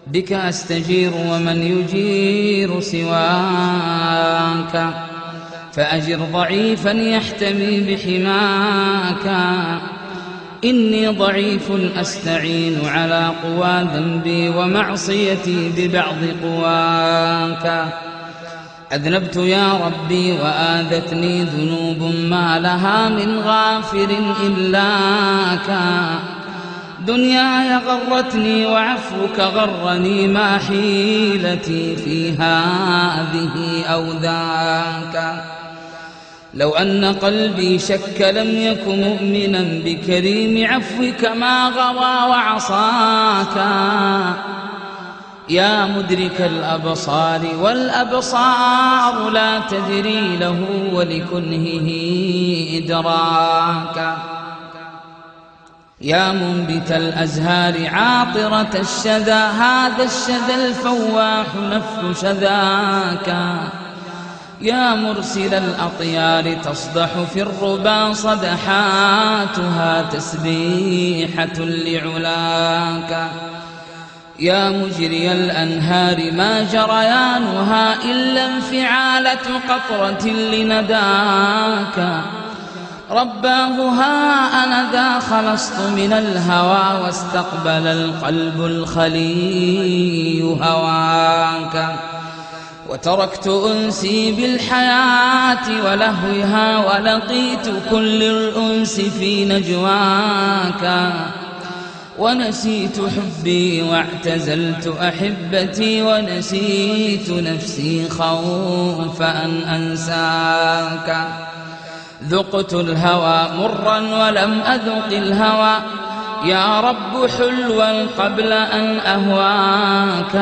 بك أستجير ومن يجير سواك، فأجر ضعيفا يحتمي بحماك. إني ضعيف أستعين على قوى ذنبي ومعصيتي ببعض قواك. أذنبت يا ربي وآذتني ذنوب ما لها من غافر إلاك. دنياي غرتني وعفوك غرني، ما حيلتي في هذه أو ذاك. لو أن قلبي شك لم يك مؤمنا بكريم عفوك ما غوى وعصاك. يا مدرك الأبصار والأبصار لا تدري له ولكنهه إدراكا. يا منبت الأزهار عاطرة الشذا، هذا الشذا الفواح نفل شذاك. يا مرسل الأطيار تصدح في الربا صدحاتها تسبيحة لعلاك. يا مجري الأنهار ما جريانها إلا انفعالة قطرة لنداك. رباه ها أنا ذا خلصت من الهوى، واستقبل القلب الخلي هواك. وتركت أنسي بالحياة ولهوها، ولقيت كل الأنس في نجواك. ونسيت حبي واعتزلت أحبتي، ونسيت نفسي خوف أن أنساك. ذقت الهوى مرا ولم أذق الهوى، يا رب حلوا قبل أن أهواك.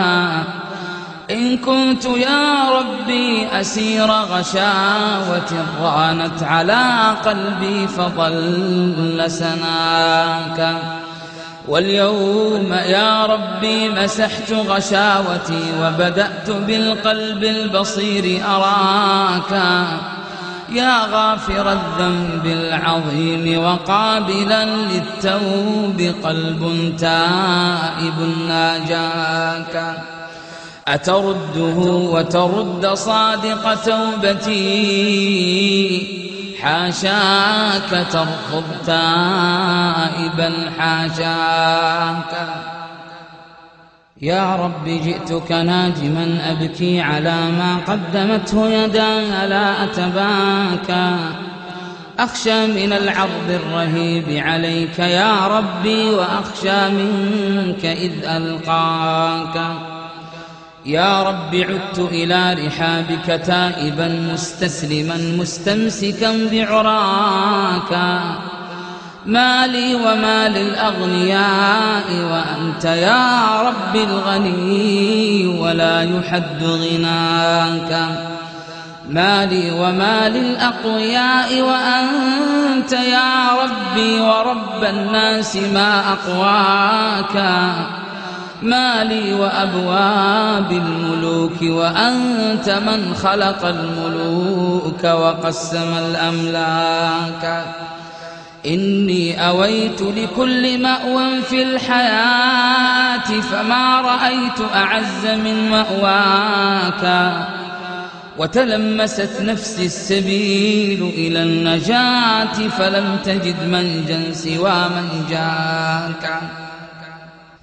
إن كنت يا ربي أسير غشاوة رانت على قلبي فضل سناك. واليوم يا ربي مسحت غشاوتي، وبدأت بالقلب البصير أراك. يا غافر الذنب العظيم وقابلا للتوب، قلب تائب ناجاك. أترده وترد صادق توبتي، حاشاك ترفض تائبا حاشاك. يا رب جئتك ناجما أبكي على ما قدمته يداي لا أتباكى. أخشى من العرض الرهيب عليك يا ربي، وأخشى منك إذ ألقاك. يا رب عدت إلى رحابك تائبا مستسلما مستمسكا بعراك. ما لي وما للأغنياء وأنت يا رب الغني، ولا يحد غناك. ما لي وما للأقوياء وأنت يا ربي ورب الناس ما أقواك. ما لي وأبواب الملوك وأنت من خلق الملوك وقسم الأملاك. إني أويت لكل مأوى في الحياة، فما رأيت أعز من مأواك. وتلمست نفسي السبيل إلى النجاة، فلم تجد منجا سوى من جاك.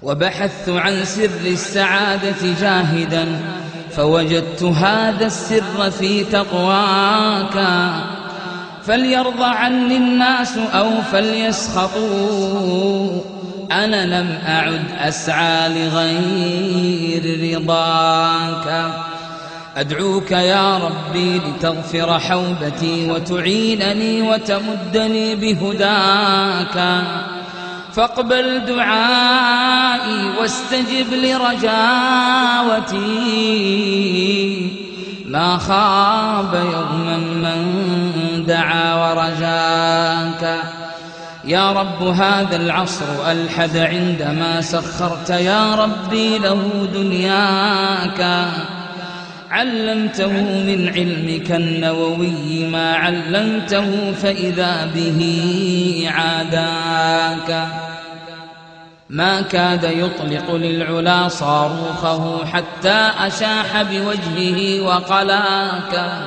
وبحثت عن سر السعادة جاهدا، فوجدت هذا السر في تقواك. فليرضى عني الناس أو فليسخطوا، أنا لم أعد أسعى لغير رضاك. أدعوك يا ربي لتغفر حوبتي، وتعينني وتمدني بهداك. فاقبل دعائي واستجب لرجاوتي، ما خاب يوما من دعا ورجاك. يا رب هذا العصر ألحد عندما سخرت يا ربي له دنياك. علمته من علمك النووي ما علمته، فإذا به عاداك. ما كاد يطلق للعلا صاروخه حتى أشاح بوجهه وقلاك،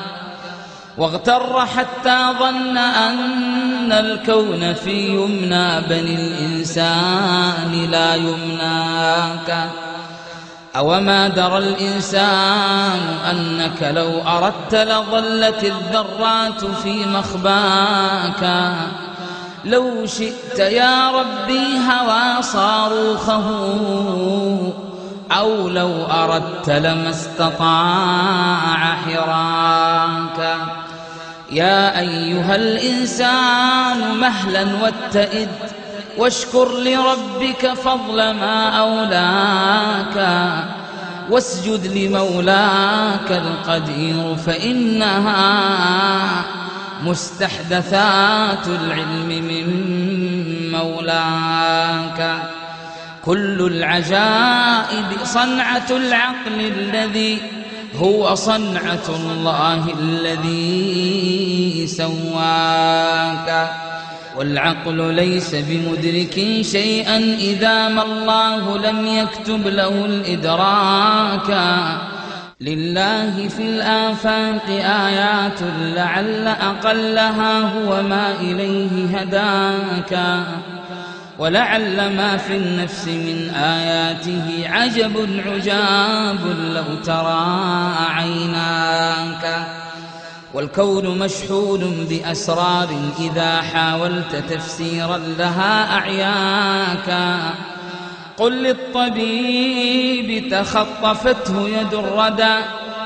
واغتر حتى ظن أن الكون في يمنى بني الإنسان لا يمناك. أوما درى الإنسان أنك لو أردت لظلت الذرات في مخباك، لو شئت يا ربي هوى صاروخه أو لو أردت لما استطاع حراك. يا أيها الإنسان مهلا واتئد، واشكر لربك فضل ما أولاك، واسجد لمولاك القدير فإنها مستحدثات العلم من مولاك. كل العجائب صنعة العقل الذي هو صنعة الله الذي سواك، والعقل ليس بمدرك شيئا إذا ما الله لم يكتب له الإدراك. لله في الآفاق آيات لعل أقلها هو ما إليه هداك، ولعل ما في النفس من آياته عجب عجاب لو ترى عيناك. والكون مشحون بأسرار إذا حاولت تفسيرا لها أعياك. قل للطبيب تخطفته يد الردى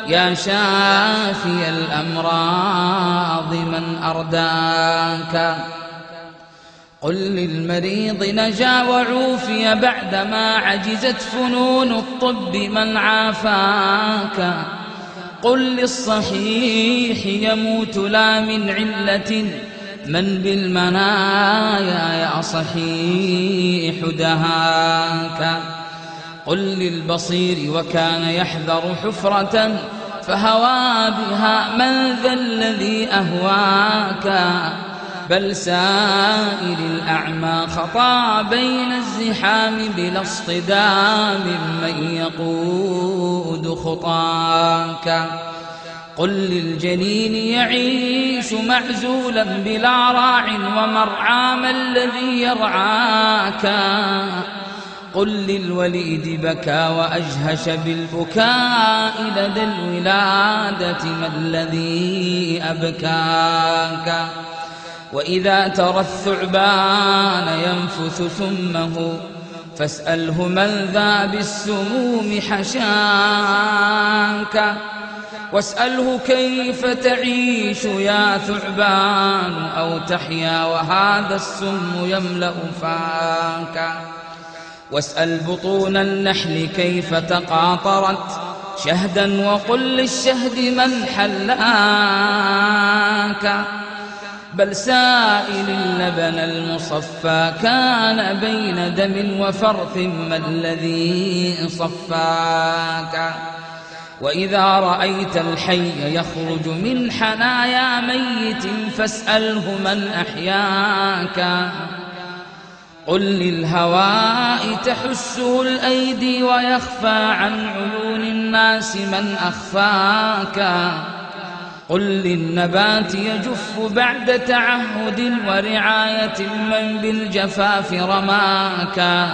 يا شافي الأمراض من أرداك. قل للمريض نجا وعوفي بعدما عجزت فنون الطب من عافاك. قل للصحيح يموت لا من علة من بالمنايا يا صحيح دهاك. قل للبصير وكان يحذر حفرة فهوى بها من ذا الذي أهواك. بل سائر الأعمى خطا بين الزحام بلا اصطدام من يقود خطاك. قل للجنين يعيش معزولا بلا راع ومرعى ما الذي يرعاك. قل للوليد بكى وأجهش بالبكاء لدى الولادة ما الذي أبكاك. وإذا ترى الثعبان ينفث سمه فاسأله من ذا بالسموم حشاك. واسأله كيف تعيش يا ثعبان أو تحيا وهذا السم يملأ فاك. واسأل بطون النحل كيف تقاطرت شهدا وقل للشهد من حلاك. بل سائل اللبن المصفى كان بين دم وفرث ما الذي صفاك. وإذا رأيت الحي يخرج من حنايا ميت فاسأله من أحياك. قل للهواء تحسه الأيدي ويخفى عن عيون الناس من أخفاك. قل للنبات يجف بعد تعهد ورعاية من بالجفاف رماك.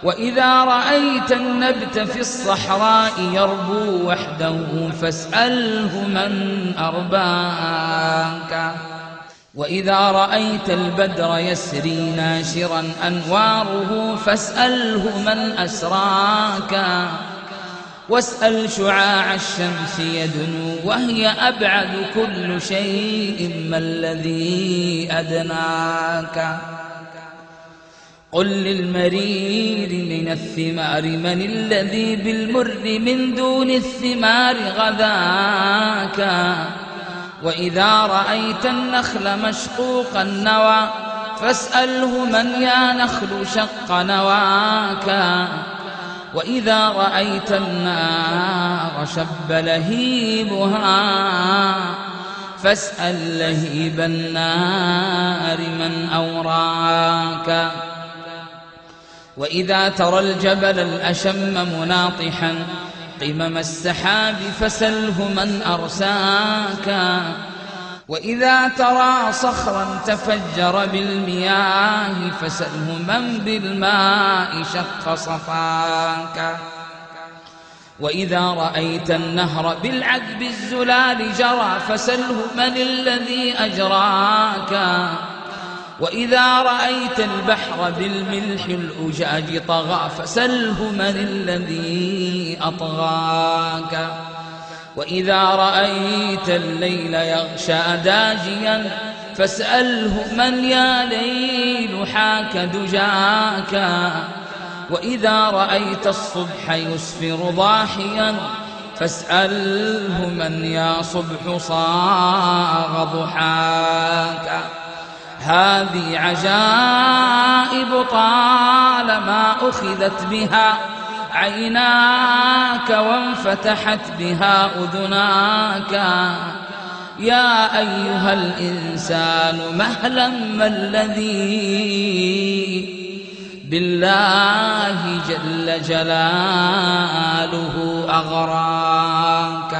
وإذا رأيت النبت في الصحراء يربو وحده فاسأله من أرباك. وإذا رأيت البدر يسري ناشرا أنواره فاسأله من أسراك. واسأل شعاع الشمس يدنو وهي أبعد كل شيء ما الذي أدناك. قل للمرير من الثمار من الذي بالمر من دون الثمار غذاك. وإذا رأيت النخل مشقوق النوى فاسأله من يا نخل شق نواك. وإذا رأيت النار شب لهيبها فاسأل لهيب النار من أوراك. وإذا ترى الجبل الأشم مناطحا قمم السحاب فسله من أرساك وإذا ترى صخرا تفجر بالمياه فسله من بالماء شق صفاك وإذا رأيت النهر بالعذب الزلال جرى فسله من الذي أجراك وإذا رأيت البحر بالملح الأجاج طغى فسله من الذي أطغاك وإذا رأيت الليل يغشى داجيا فاسأله من يا ليل حاك دجاك وإذا رأيت الصبح يسفر ضاحيا فاسأله من يا صبح صاغ ضحاك هذه عجائب طالما أخذت بها عيناك وانفتحت بها أذناك يا أيها الإنسان مهلا ما الذي بالله جل جلاله أغراك